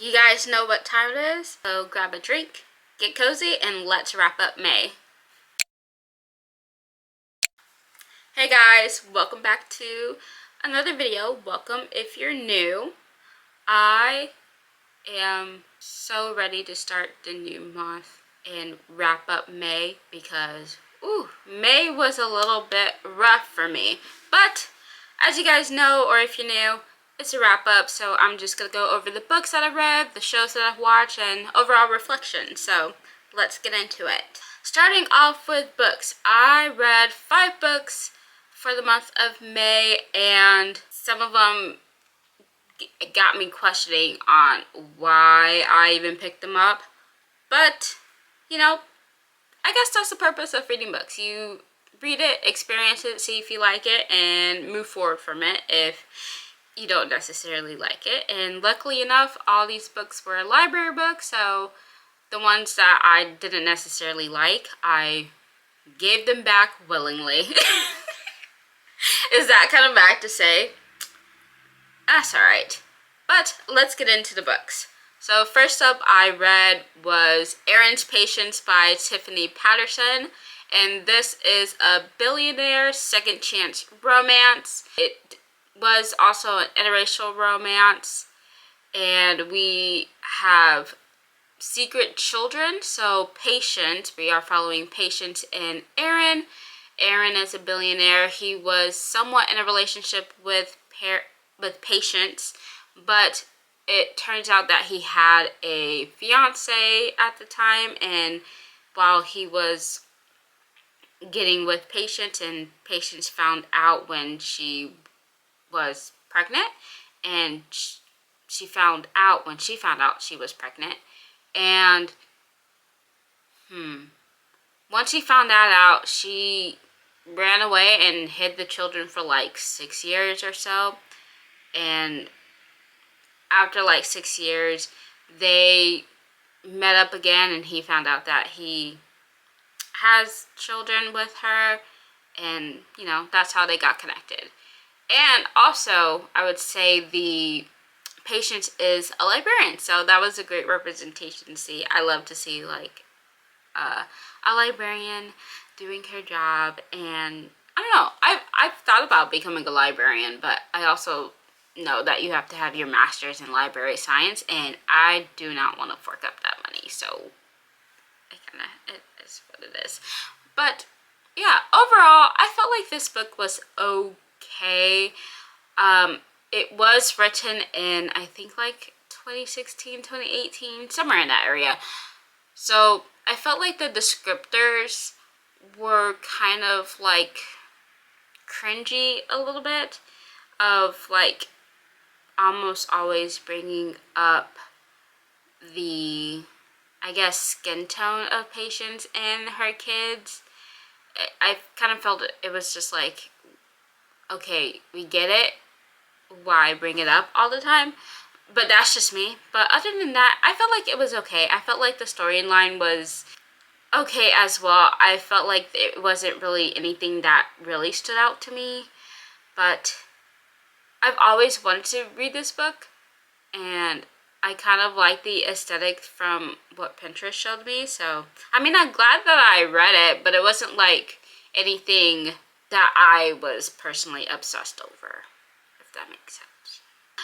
You guys know what time it is, so grab a drink, get cozy, and let's wrap up May. Hey guys, welcome back to another video. Welcome if you're new. I am so ready to start the new month and wrap up May because, May was a little bit rough for me. But as you guys know, or if you're new, it's a wrap up, so I'm just gonna go over the books that I've read, the shows that I've watched, and overall reflection. So let's get into it. Starting off with books, I read 5 books for the month of May, and some of them got me questioning on why I even picked them up. But, you know, I guess that's the purpose of reading books. You read it, experience it, see if you like it, and move forward from it if you don't necessarily like it. And luckily enough, all these books were library books, so the ones that I didn't necessarily like, I gave them back willingly. Is that kind of bad to say? That's alright. But let's get into the books. So first up I read was Erin's Patience by Tiffany Patterson. And this is a billionaire second chance romance. It was also an interracial romance. And we have secret children. So Patience, we are following Patience and Erin. Erin is a billionaire. He was somewhat in a relationship with Patience, but it turns out that he had a fiance at the time, and while he was getting with Patience, and Patience found out when she was pregnant, and she found out when she found out she was pregnant, and once she found that out, she ran away and hid the children for like 6 years or so. And after like 6 years, they met up again, and he found out that he has children with her, and you know, that's how they got connected. And also, I would say the Patience is a librarian, so that was a great representation to see. I love to see like a librarian doing her job. And I don't know, I've thought about becoming a librarian, but I also know that you have to have your master's in library science, and I do not want to fork up that money, so it is what it is. But yeah, overall I felt like this book was okay. It was written in, I think, like 2016, 2018, somewhere in that area. So I felt like the descriptors were kind of like cringy a little bit, of like almost always bringing up the, I guess, skin tone of Patience and her kids. I kind of felt it was just like, okay, we get it, why bring it up all the time? But that's just me. But other than that, I felt like it was okay. I felt like the storyline was okay as well. I felt like it wasn't really anything that really stood out to me. But I've always wanted to read this book, and I kind of like the aesthetic from what Pinterest showed me. So, I mean, I'm glad that I read it, but it wasn't like anything that I was personally obsessed over, if that makes sense.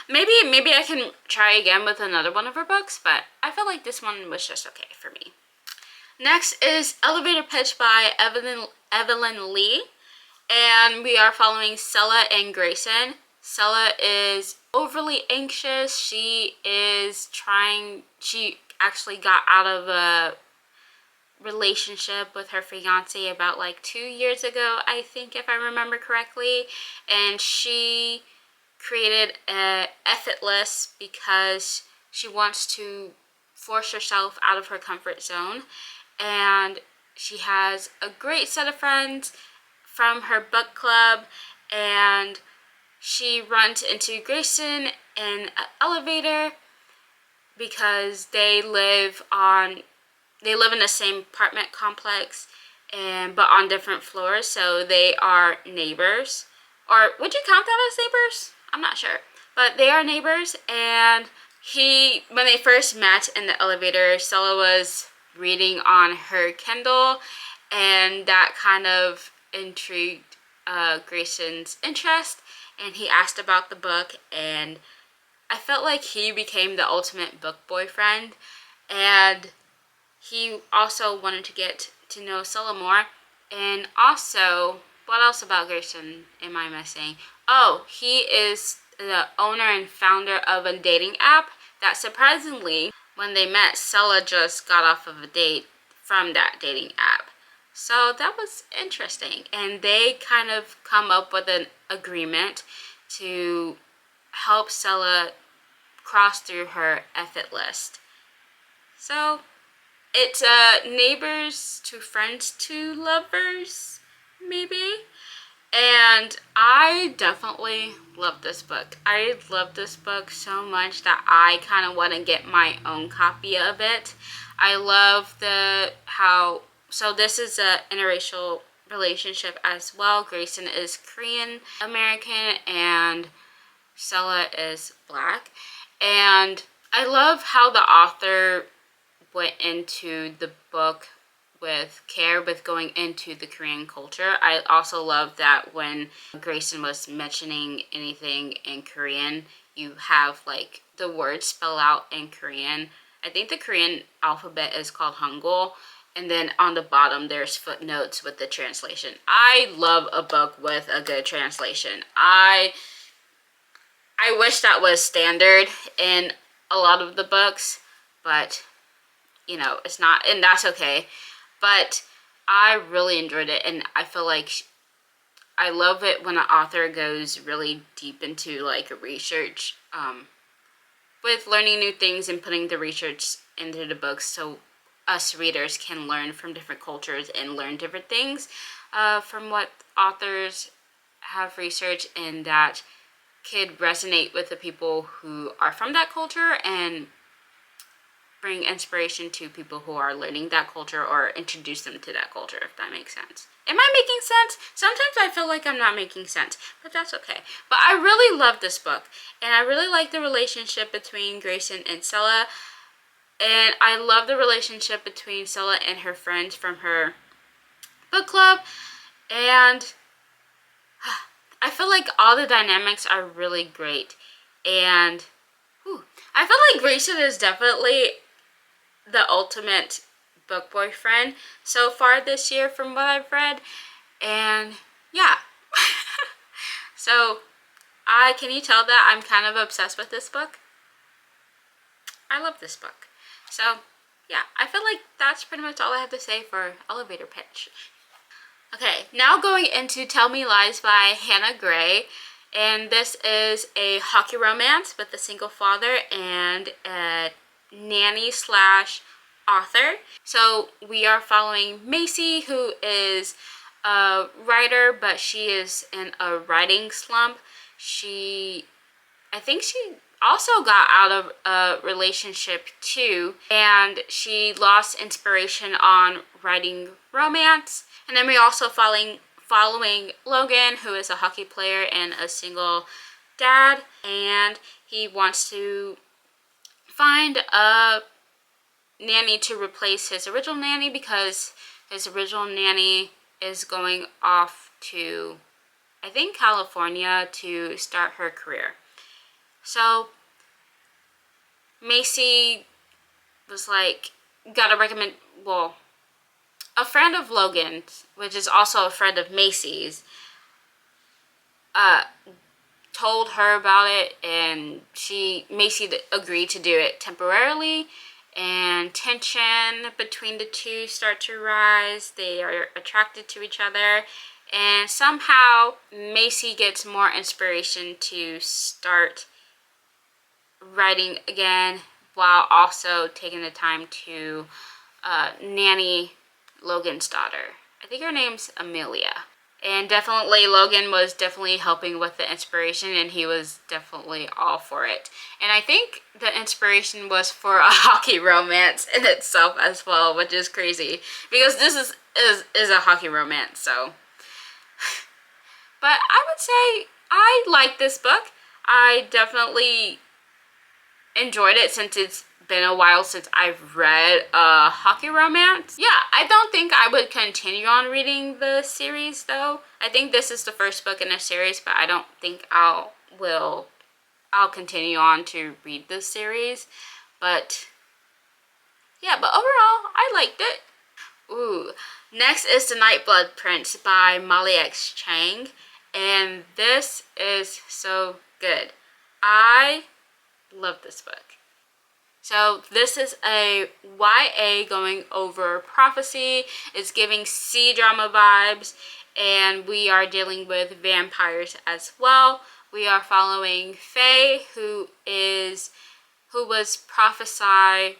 Maybe I can try again with another one of her books, but I felt like this one was just okay for me. Next is Elevator Pitch by Evelyn Leigh, and we are following Stella and Grayson. Stella is overly anxious. She actually got out of a relationship with her fiance about like 2 years ago, I think, if I remember correctly, and she created a effort list because she wants to force herself out of her comfort zone. And she has a great set of friends from her book club, and she runs into Grayson in an elevator because they live in the same apartment complex, but on different floors, so they are neighbors. Or would you count that as neighbors? I'm not sure. But they are neighbors, and when they first met in the elevator, Stella was reading on her Kindle, and that kind of intrigued Grayson's interest, and he asked about the book, and I felt like he became the ultimate book boyfriend, and he also wanted to get to know Stella more. And also, what else about Grayson am I missing? Oh, he is the owner and founder of a dating app that surprisingly, when they met, Stella just got off of a date from that dating app. So that was interesting. And they kind of come up with an agreement to help Stella cross through her effort list. So it's neighbors to friends to lovers, maybe. And I definitely love this book. I love this book so much that I kind of want to get my own copy of it. I love so this is an interracial relationship as well. Grayson is Korean American and Stella is Black. And I love how the author went into the book with care with going into the Korean culture. I also love that when Grayson was mentioning anything in Korean, you have like the words spell out in Korean. I think the Korean alphabet is called Hangul, and then on the bottom there's footnotes with the translation. I love a book with a good translation. I wish that was standard in a lot of the books, but you know, it's not, and that's okay. But I really enjoyed it, and I feel like I love it when an author goes really deep into like research with learning new things and putting the research into the books so us readers can learn from different cultures and learn different things from what authors have researched, and that could resonate with the people who are from that culture and bring inspiration to people who are learning that culture or introduce them to that culture, if that makes sense. Am I making sense? Sometimes I feel like I'm not making sense, but that's okay. But I really love this book, and I really like the relationship between Grayson and Stella, and I love the relationship between Stella and her friends from her book club, and I feel like all the dynamics are really great, and I feel like Grayson is definitely the ultimate book boyfriend so far this year from what I've read, and yeah. So can you tell that I'm kind of obsessed with this book? I love this book. So yeah, I feel like that's pretty much all I have to say for elevator pitch. Okay, now going into Tell Me Lies by Hannah Gray, and this is a hockey romance with a single father and a nanny slash author. So we are following Macy, who is a writer, but she is in a writing slump. I think she also got out of a relationship too, and she lost inspiration on writing romance. And then we also following Logan, who is a hockey player and a single dad, and he wants to find a nanny to replace his original nanny because his original nanny is going off to, I think, California to start her career. So Macy was like, gotta recommend, well, a friend of Logan's, which is also a friend of Macy's, told her about it, and Macy agreed to do it temporarily, and tension between the two start to rise. They are attracted to each other, and somehow Macy gets more inspiration to start writing again while also taking the time to nanny Logan's daughter. I think her name's Amelia. And definitely Logan was definitely helping with the inspiration, and he was definitely all for it. And I think the inspiration was for a hockey romance in itself as well, which is crazy because this is a hockey romance. So but I would say I like this book. I definitely enjoyed it since it's been a while since I've read a hockey romance. Yeah, I don't think I would continue on reading the series though. I think this is the first book in a series, but I don't think I'll continue on to read this series. But yeah, but overall, I liked it. Ooh, next is The Nightblood Prince by Molly X. Chang, and this is so good. I love this book. So this is a YA going over prophecy. It's giving C-drama vibes, and we are dealing with vampires as well. We are following Faye, who was prophesied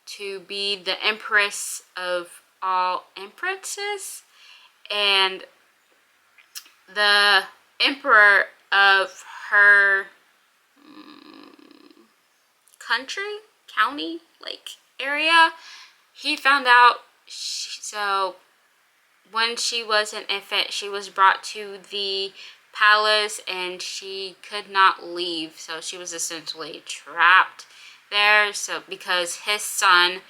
to be the empress of all empresses, and the emperor of her county, like area, he found out. So when she was an infant, she was brought to the palace and she could not leave, so she was essentially trapped there. So because his son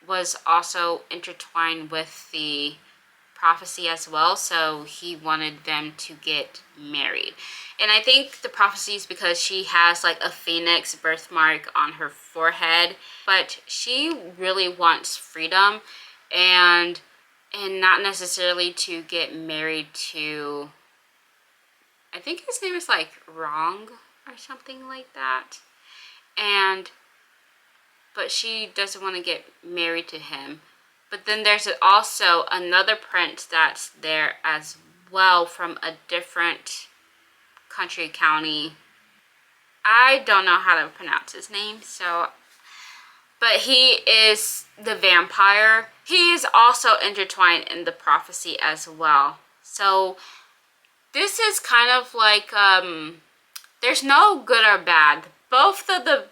was also intertwined with the prophecy as well, so he wanted them to get married. And I think the prophecy is because she has like a phoenix birthmark on her forehead, but she really wants freedom and not necessarily to get married to, I think his name is like Wrong or something like that. But she doesn't want to get married to him. But then there's also another prince that's there as well from a different country, county. I don't know how to pronounce his name, but he is the vampire. He is also intertwined in the prophecy as well. So this is kind of like, there's no good or bad. Both of the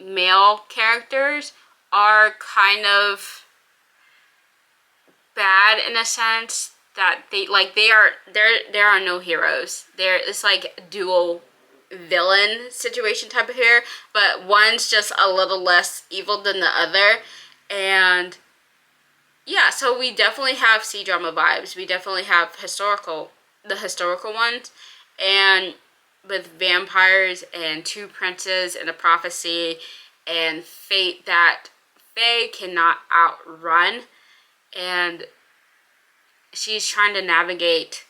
male characters are kind of bad in a sense that there are no heroes. It's like dual villain situation type of here, but one's just a little less evil than the other. And yeah, so we definitely have C-drama vibes. We definitely have the historical ones, and with vampires and two princes and a prophecy and fate that Faye cannot outrun. And she's trying to navigate,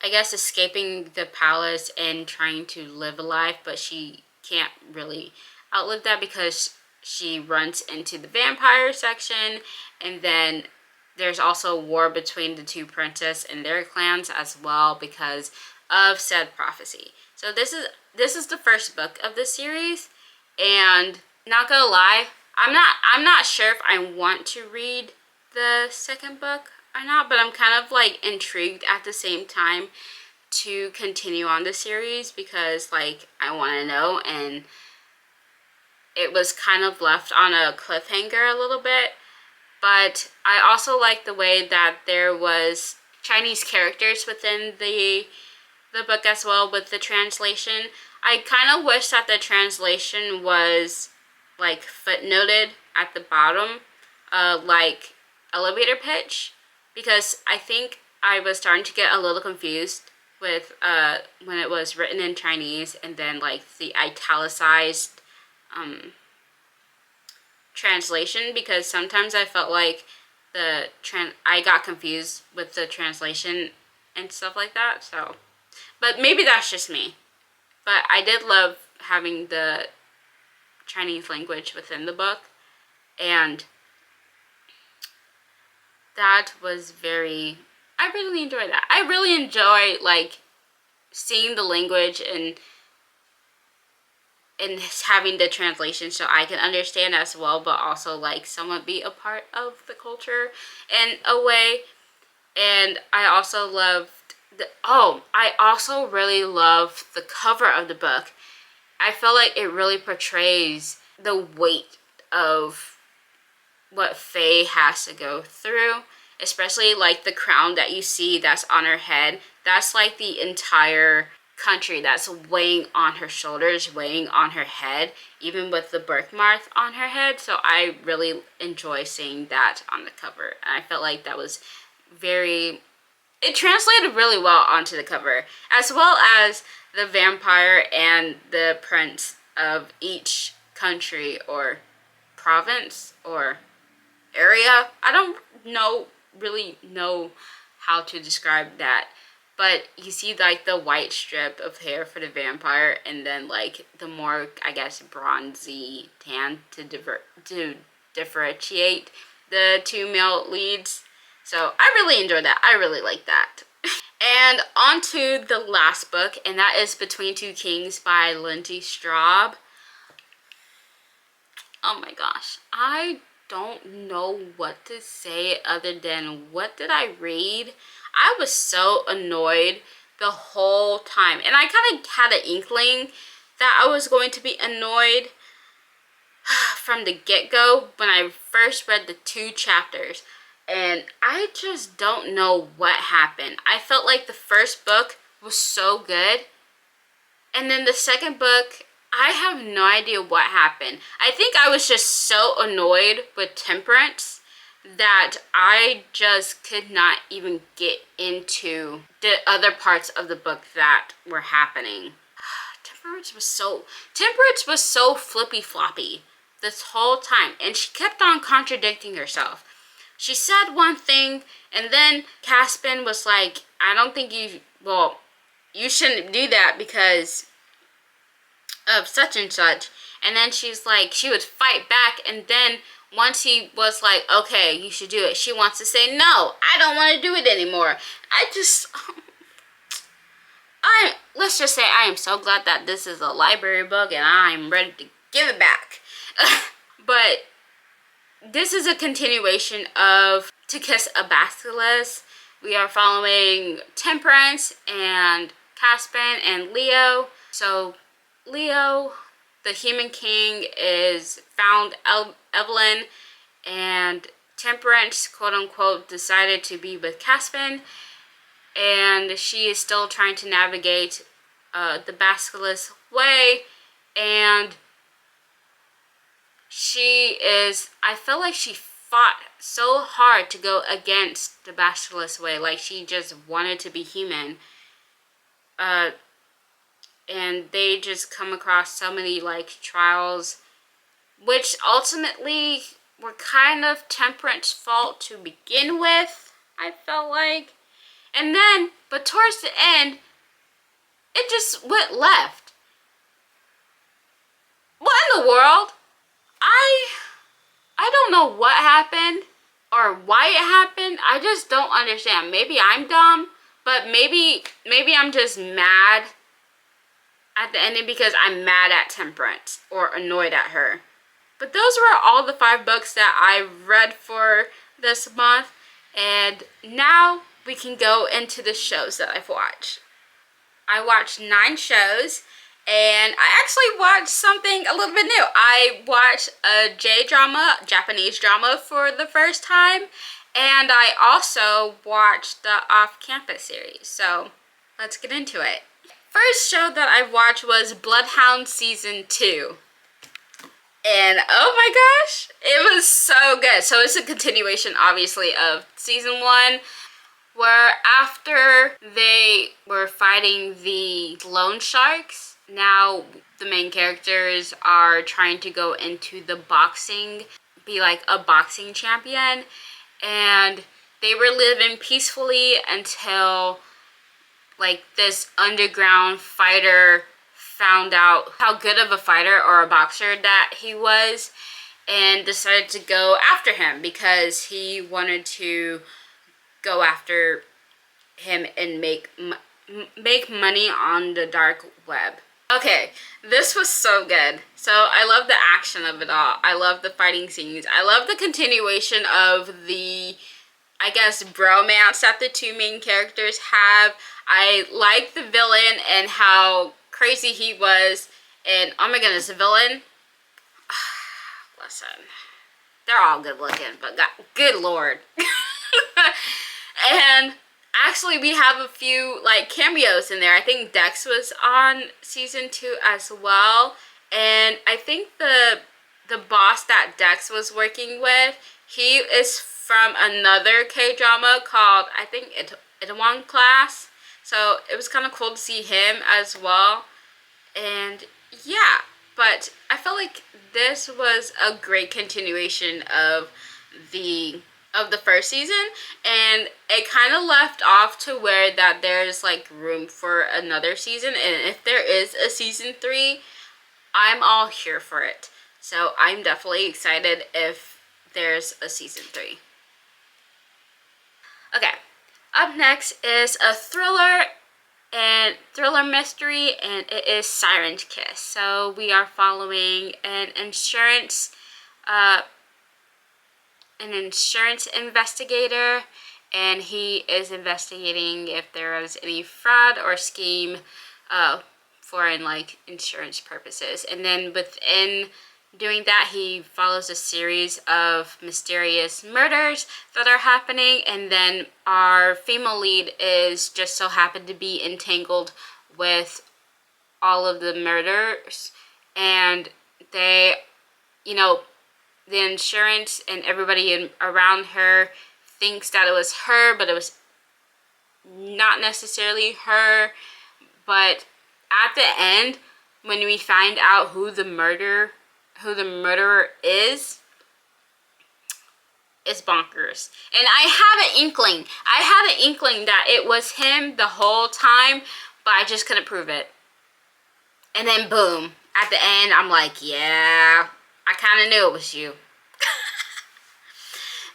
I guess, escaping the palace and trying to live a life, but she can't really outlive that because she runs into the vampire section, and then there's also war between the two princes and their clans as well because of said prophecy. So this is the first book of the series, and not gonna lie, I'm not sure if I want to read the second book or not, but I'm kind of like intrigued at the same time to continue on the series because like I want to know, and it was kind of left on a cliffhanger a little bit. But I also like the way that there was Chinese characters within the book as well with the translation. I kind of wish that the translation was like footnoted at the bottom, like elevator pitch, because I think I was starting to get a little confused with when it was written in Chinese and then like the italicized translation, because sometimes I felt like I got confused with the translation and stuff like that. So, but maybe that's just me. But I did love having the Chinese language within the book, and that was I really enjoyed that. I really enjoy like seeing the language and having the translation so I can understand as well, but also like somewhat be a part of the culture in a way. And I also really love the cover of the book. I feel like it really portrays the weight of what Faye has to go through, especially like the crown that you see that's on her head. That's like the entire country that's weighing on her shoulders, weighing on her head, even with the birthmark on her head. So I really enjoy seeing that on the cover. And I felt like that was it translated really well onto the cover, as well as the vampire and the prince of each country or province or area. I don't really know how to describe that, but you see like the white strip of hair for the vampire, and then like the more, I guess, bronzy tan to differentiate the two male leads. So I really enjoyed that. I really like that. And on to the last book, and that is Between Two Kings by Lindsay Straube. Oh my gosh, I don't know what to say other than, what did I read? I was so annoyed the whole time, and I kind of had an inkling that I was going to be annoyed from the get-go when I first read the 2 chapters. And I just don't know what happened. I felt like the first book was so good, and then the second book, I have no idea what happened. I think I was just so annoyed with Temperance that I just could not even get into the other parts of the book that were happening. Temperance was so flippy-floppy this whole time, and she kept on contradicting herself. She said one thing, and then Caspian was like, I don't think you shouldn't do that because of such and such. And then she's like, she would fight back, and then once he was like, okay, you should do it, she wants to say, no, I don't want to do it anymore. Let's just say I am so glad that this is a library book, and I'm ready to give it back. But this is a continuation of To Kiss a Basilisk. We are following Temperance and Caspian and Leo. So Leo, the human king, is found Evelyn, and Temperance, quote unquote, decided to be with Caspian, and she is still trying to navigate the Basilisk way, and I feel like she fought so hard to go against the Basilisk way, like she just wanted to be human. And they just come across so many like trials, which ultimately were kind of Temperance's fault to begin with, I felt like. And then, but towards the end, it just went left. What in the world? I don't know what happened or why it happened. I just don't understand. Maybe I'm dumb, but maybe I'm just mad at the ending because I'm mad at Temperance or annoyed at her. But those were all the 5 books that I read for this month, and now we can go into the shows that I've watched. I watched 9 shows, and I actually watched something a little bit new. I watched a J-drama, Japanese drama, for the first time, and I also watched the Off-Campus series. So let's get into it. First show that I watched was Bloodhounds Season 2. And oh my gosh, it was so good. So it's a continuation, obviously, of Season 1, where after they were fighting the loan sharks, now the main characters are trying to go into the boxing, be like a boxing champion, and they were living peacefully until like this underground fighter found out how good of a fighter or a boxer that he was, and decided to go after him because he wanted to go after him and make money on the dark web. Okay, this was so good. So I love the action of it all. I love the fighting scenes. I love the continuation of the, I guess, bromance that the 2 main characters have. I like the villain and how crazy he was. And oh my goodness, the villain, listen, they're all good looking, but God, good Lord. And Actually, we have a few like cameos in there. I think Dex was on season 2 as well, and I think the boss that Dex was working with, he is from another K-drama called, I think, Itaewon Class. So it was kind of cool to see him as well. And yeah, but I felt like this was a great continuation the of the first season, and it kind of left off to where that there's like room for another season, and if there is a season 3, I'm all here for it. So I'm definitely excited if there's a season 3. Okay, up next is a thriller mystery, and it is Siren's Kiss. So we are following an insurance investigator, and he is investigating if there was any fraud or scheme for like insurance purposes. And then within doing that, he follows a series of mysterious murders that are happening, and then our female lead is just so happened to be entangled with all of the murders, and they, you know, the insurance and everybody around her thinks that it was her, but it was not necessarily her. But at the end, when we find out who the murderer is, it's bonkers. And I had an inkling that it was him the whole time, but I just couldn't prove it. And then boom, at the end, I'm like, yeah, I kind of knew it was you.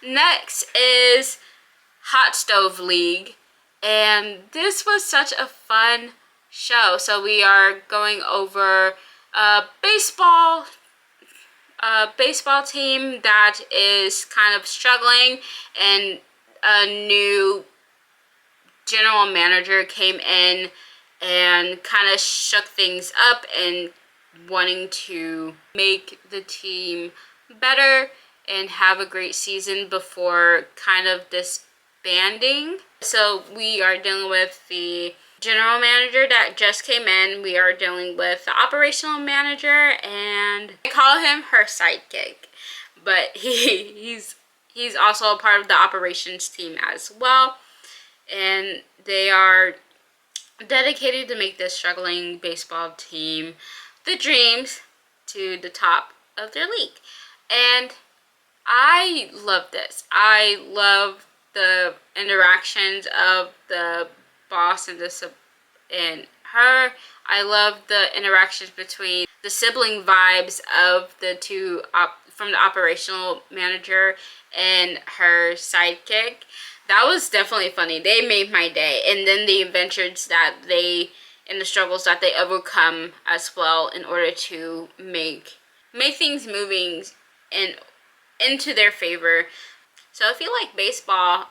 Next is Hot Stove League, and this was such a fun show. So we are going over a baseball team that is kind of struggling, and a new general manager came in and kind of shook things up and wanting to make the team better and have a great season before kind of disbanding. So we are dealing with the general manager that just came in. We are dealing with the operational manager, and I call him her sidekick, but he's also a part of the operations team as well, and they are dedicated to make this struggling baseball team the dreams to the top of their league. And I love this. I love the interactions of the boss and her. I love the interactions between the sibling vibes of the two from the operational manager and her sidekick. That was definitely funny. They made my day. And then the adventures and the struggles that they overcome as well in order to make things moving and into their favor. So if you like baseball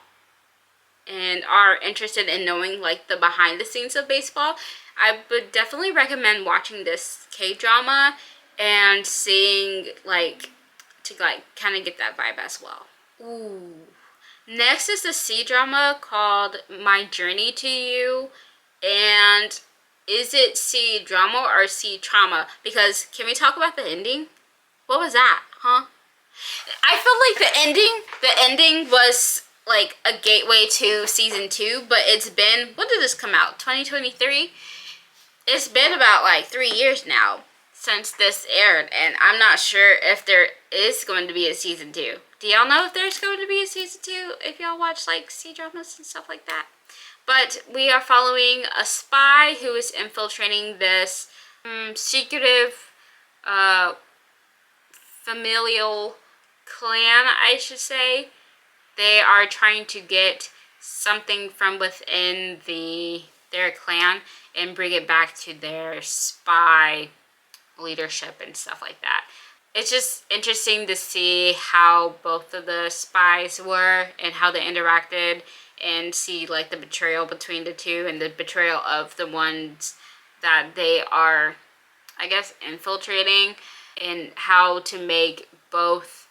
and are interested in knowing like the behind the scenes of baseball, I would definitely recommend watching this K-drama and seeing to kind of get that vibe as well. Ooh. Next is the C-drama called My Journey to You. And is it C-drama or C-trauma? Because can we talk about the ending? What was that, huh? I feel like the ending was like a gateway to season 2, but it's been, when did this come out? 2023? It's been about like 3 years now since this aired, and I'm not sure if there is going to be a season 2. Do y'all know if there's going to be a season 2 if y'all watch like C-dramas and stuff like that? But we are following a spy who is infiltrating this secretive familial clan, I should say. They are trying to get something from within their clan and bring it back to their spy leadership and stuff like that. It's just interesting to see how both of the spies were and how they interacted, and see like the betrayal between the two and the betrayal of the ones that they are, I guess, infiltrating, and how to make both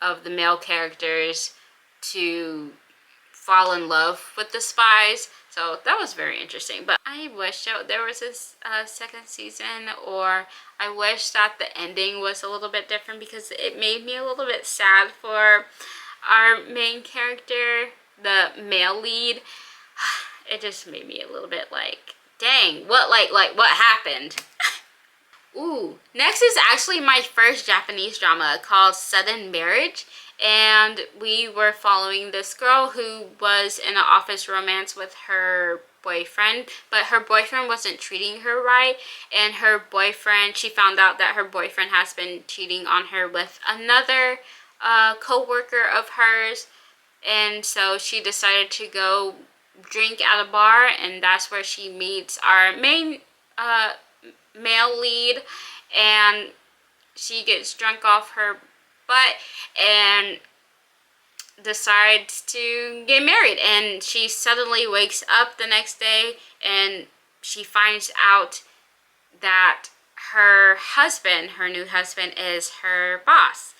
of the male characters to fall in love with the spies. So that was very interesting. But I wish there was a second season, or I wish that the ending was a little bit different, because it made me a little bit sad for our main character, the male lead. It just made me a little bit like, dang, what what happened? Ooh, next is actually my first Japanese drama called Sudden Marriage. And we were following this girl who was in an office romance with her boyfriend, but her boyfriend wasn't treating her right. And her boyfriend, she found out that her boyfriend has been cheating on her with another co-worker of hers. And so she decided to go drink at a bar, and that's where she meets our main male lead, and she gets drunk off her butt and decides to get married. And she suddenly wakes up the next day and she finds out that her husband, her new husband, is her boss.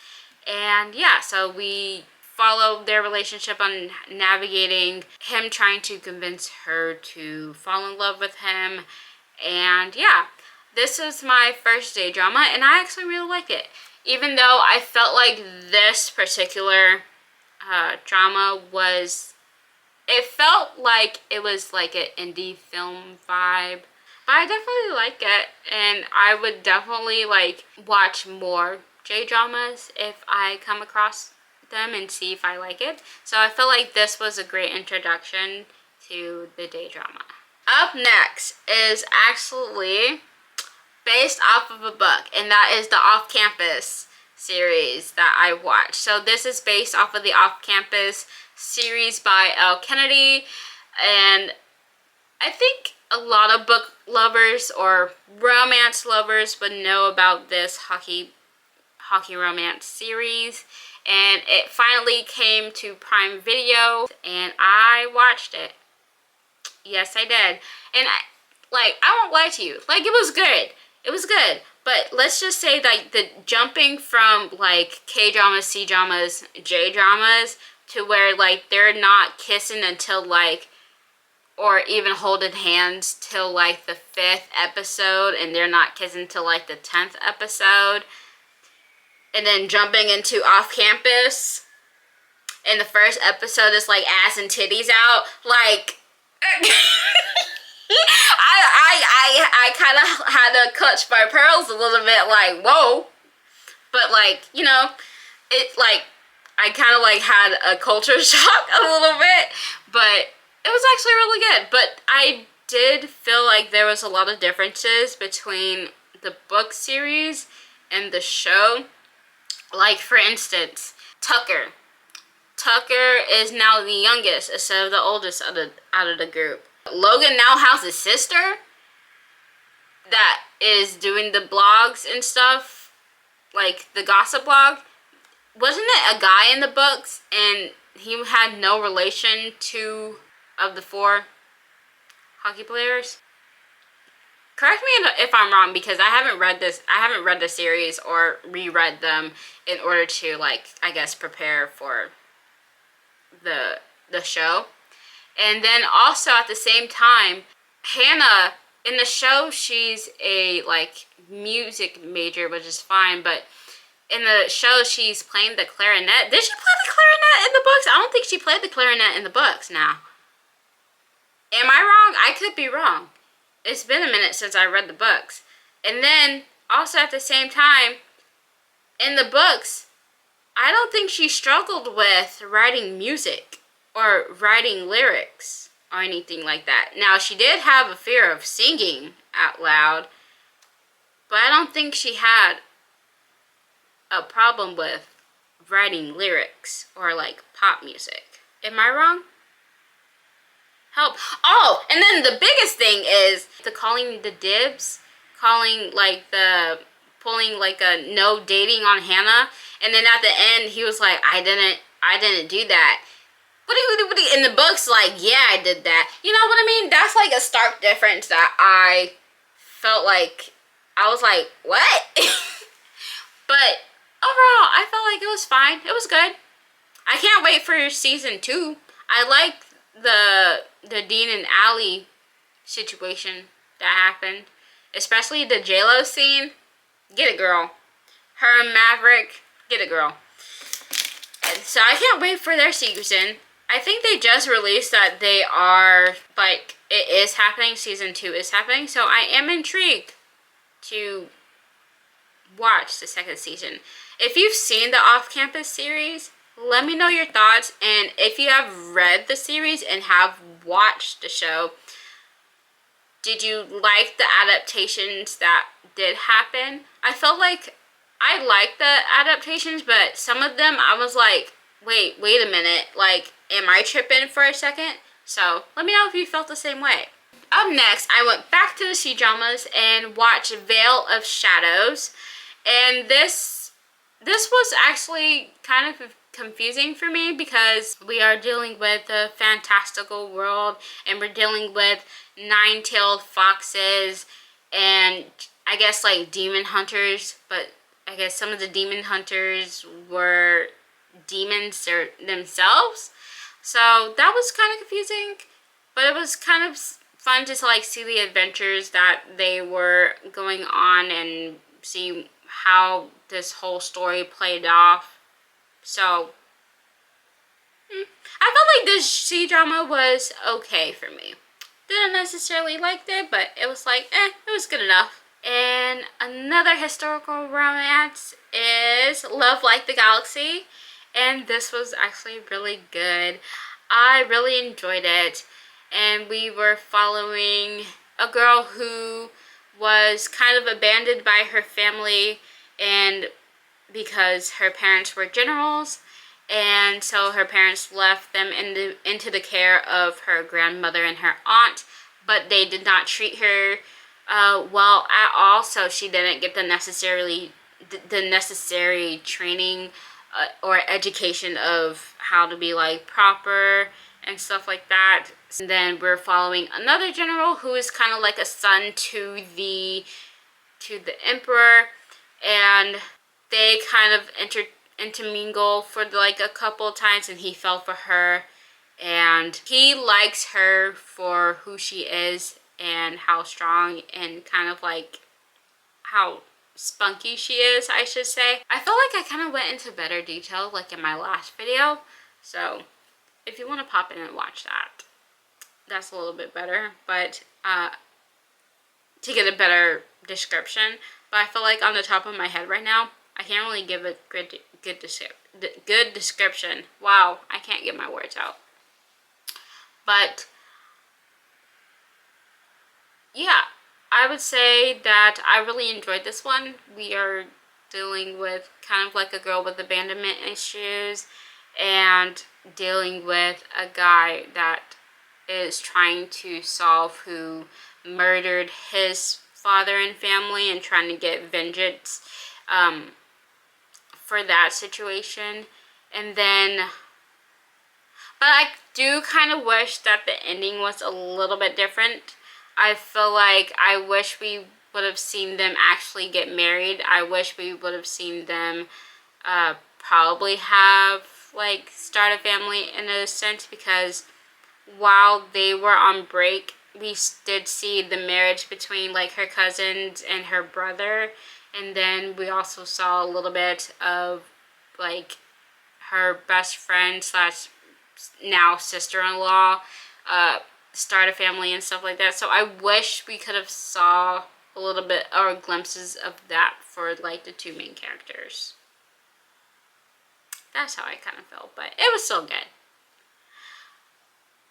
And yeah, so we follow their relationship on navigating him trying to convince her to fall in love with him. And yeah, this was my first day drama, and I actually really liked it. Even though I felt like this particular drama it felt like it was like an indie film vibe. But I definitely like it, and I would definitely like watch more J-dramas if I come across them and see if I like it. So I feel like this was a great introduction to the day drama. Up next is actually based off of a book, and that is the Off-Campus series that I watched. So this is based off of the Off-Campus series by L. Kennedy, and I think a lot of book lovers or romance lovers would know about this hockey romance series. And it finally came to Prime Video, and I watched it. Yes, I did. And I won't lie to you, like, it was good. It was good. But let's just say that the jumping from like K-dramas, C-dramas, J-dramas to where like they're not kissing until like, or even holding hands till like the 5th episode, and they're not kissing till like the 10th episode. And then jumping into Off-Campus, and the first episode is like ass and titties out. Like, I kind of had to clutch my pearls a little bit, like, whoa. But like, you know, it like, I kind of like had a culture shock a little bit, but it was actually really good. But I did feel like there was a lot of differences between the book series and the show. Like, for instance, Tucker. Tucker is now the youngest instead of the oldest out of the group. Logan now has a sister that is doing the blogs and stuff, like the gossip blog. Wasn't it a guy in the books, and he had no relation to of the 4 hockey players? Correct me if I'm wrong, because I haven't read the series or reread them in order to, like, I guess, prepare for the show. And then also at the same time, Hannah, in the show, she's a like music major, which is fine, but in the show she's playing the clarinet. Did she play the clarinet in the books? I don't think she played the clarinet in the books now. Am I wrong? I could be wrong. It's been a minute since I read the books. And then also at the same time, in the books, I don't think she struggled with writing music or writing lyrics or anything like that. Now, she did have a fear of singing out loud, but I don't think she had a problem with writing lyrics or like pop music. Am I wrong? Help. Oh, and then the biggest thing is the calling the dibs, pulling like a no dating on Hannah, and then at the end he was like, I didn't do that. What in the books, like, yeah, I did that. You know what I mean? That's like a stark difference that I felt like, I was like, what? But overall, I felt like it was fine. It was good. I can't wait for season 2. I like the Dean and Allie situation that happened, especially the JLo scene. Get it, girl. Her and Maverick, get it, girl. And so I can't wait for their season. I think they just released that they are, like, it is happening. Season 2 is happening. So I am intrigued to watch the second season. If you've seen the Off-Campus series, let me know your thoughts. And if you have read the series and have watched the show, did you like the adaptations that did happen? I felt like I liked the adaptations, but some of them I was like, wait a minute. Like, am I tripping for a second? So let me know if you felt the same way. Up next, I went back to the C-dramas and watched Veil of Shadows. And this was actually kind of confusing for me because we are dealing with the fantastical world and we're dealing with nine-tailed foxes and I guess like demon hunters, but I guess some of the demon hunters were demons themselves. So that was kind of confusing, but it was kind of fun to like see the adventures that they were going on and see how this whole story played off. So I felt like this C-drama was okay for me. Didn't necessarily like it, but it was like, it was good enough. And another historical romance is Love Like the Galaxy. And this was actually really good. I really enjoyed it. And we were following a girl who was kind of abandoned by her family and because her parents were generals. And so her parents left them into the care of her grandmother and her aunt. But they did not treat her well at all, so she didn't get the necessary training or education of how to be like proper and stuff like that. And then we're following another general who is kind of like a son to the emperor, and they kind of intermingle for like a couple of times, and he fell for her. And he likes her for who she is and how strong and kind of like how spunky she is, I should say. I feel like I kind of went into better detail like in my last video. So if you want to pop in and watch that, that's a little bit better. But to get a better description. But I feel like on the top of my head right now, I can't really give a good description. Wow, I can't get my words out. But yeah, I would say that I really enjoyed this one. We are dealing with kind of like a girl with abandonment issues and dealing with a guy that is trying to solve who murdered his father and family and trying to get vengeance for that situation. And then, but I do kind of wish that the ending was a little bit different. I feel like I wish we would have seen them actually get married. I wish we would have seen them probably have like start a family in a sense, because while they were on break, we did see the marriage between like her cousins and her brother, and then we also saw a little bit of like her best friend slash now sister-in-law start a family and stuff like that. So I wish we could have saw a little bit or glimpses of that for like the two main characters. That's how I kind of felt, but it was still good.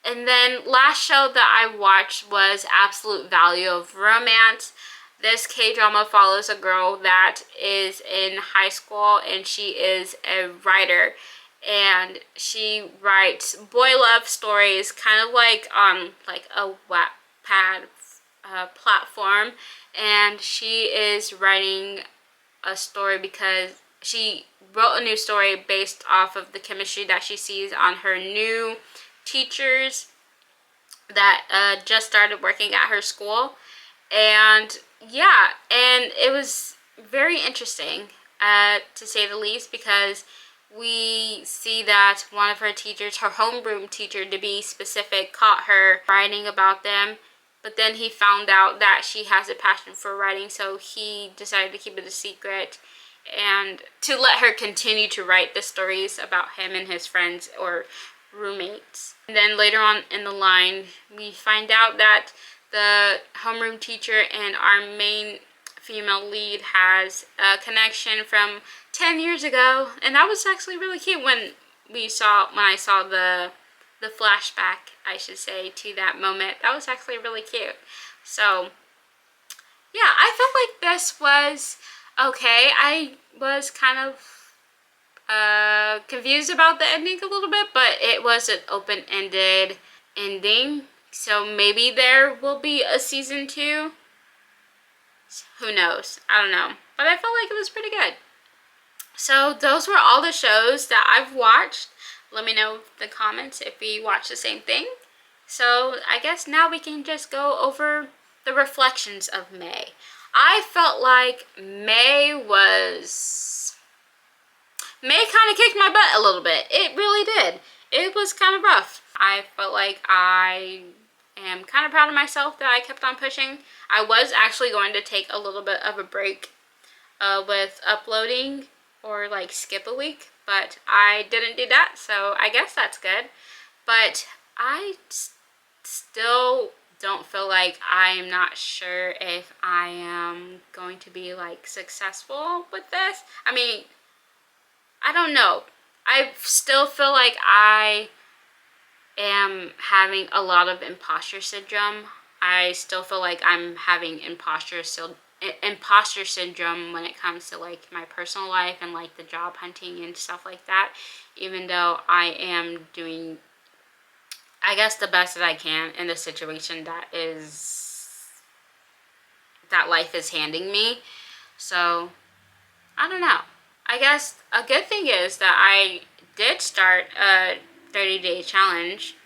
And then last show that I watched was Absolute Value of Romance. This K-drama follows a girl that is in high school and she is a writer. And she writes boy love stories kind of like on like a Wattpad platform. And she is writing a story because she wrote a new story based off of the chemistry that she sees on her new teachers that just started working at her school. And yeah, and it was very interesting to say the least, because we see that one of her teachers, her homeroom teacher to be specific, caught her writing about them. But then he found out that she has a passion for writing, so he decided to keep it a secret and to let her continue to write the stories about him and his friends or roommates. And then later on in the line, we find out that the homeroom teacher and our main female lead has a connection from 10 years ago, and that was actually really cute when I saw the flashback, I should say, to that moment. That was actually really cute. So yeah, I felt like this was okay. I was kind of confused about the ending a little bit, but it was an open-ended ending, so maybe there will be a season 2. Who knows? I don't know, but I felt like it was pretty good. So those were all the shows that I've watched. Let me know in the comments if you watch the same thing. So I guess now we can just go over the reflections of May. I felt like May kind of kicked my butt a little bit. It really did. It was kind of rough. I felt like I am kind of proud of myself that I kept on pushing. I was actually going to take a little bit of a break with uploading or like skip a week, but I didn't do that, so I guess that's good. But I still don't feel like I'm not sure if I am going to be like successful with this. I mean, I don't know. I still feel like I am having a lot of imposter syndrome. I still feel like I'm having imposter syndrome when it comes to like my personal life and like the job hunting and stuff like that, even though I am doing, I guess, the best that I can in the situation that life is handing me. So I don't know. I guess a good thing is that I did start a 30-day challenge,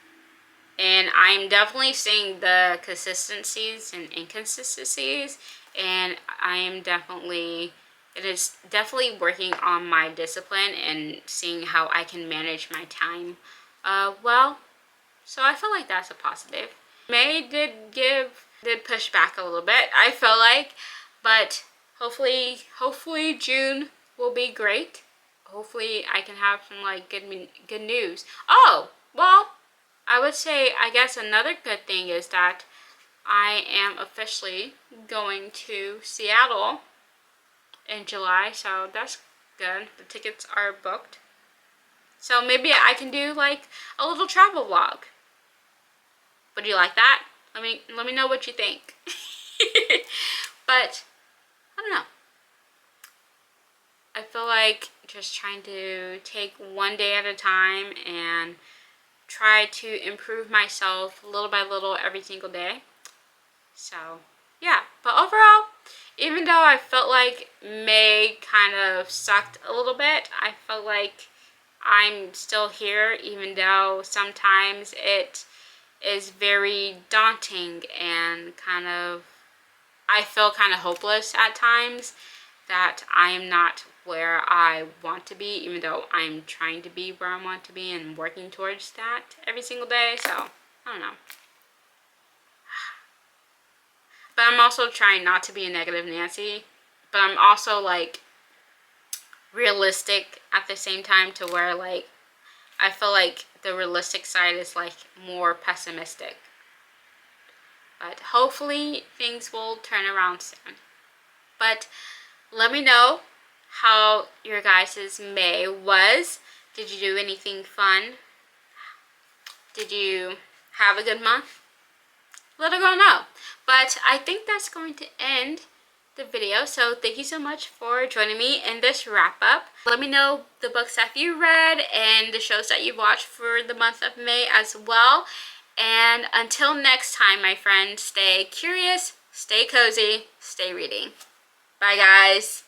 and I'm definitely seeing the consistencies and inconsistencies, and it is definitely working on my discipline and seeing how I can manage my time well. So I feel like that's a positive. May did push back a little bit, I feel like, but hopefully June will be great. Hopefully I can have some like good news. Oh, well, I would say, I guess another good thing is that I am officially going to Seattle in July, so that's good. The tickets are booked. So maybe I can do like a little travel vlog. Would you like that? Let me know what you think. But I don't know. I feel like just trying to take one day at a time and try to improve myself little by little every single day. So yeah, but overall, even though I felt like May kind of sucked a little bit, I felt like I'm still here, even though sometimes it is very daunting and I feel kind of hopeless at times that I am not where I want to be, even though I'm trying to be where I want to be and working towards that every single day. So I don't know. But I'm also trying not to be a negative Nancy, but I'm also like realistic at the same time, to where like I feel like the realistic side is like more pessimistic. But hopefully things will turn around soon. But let me know how your guys' May was. Did you do anything fun? Did you have a good month? Let a girl know. But I think that's going to end the video. So thank you so much for joining me in this wrap up. Let me know the books that you read and the shows that you watched for the month of May as well. And until next time, my friends, stay curious, stay cozy, stay reading. Bye guys.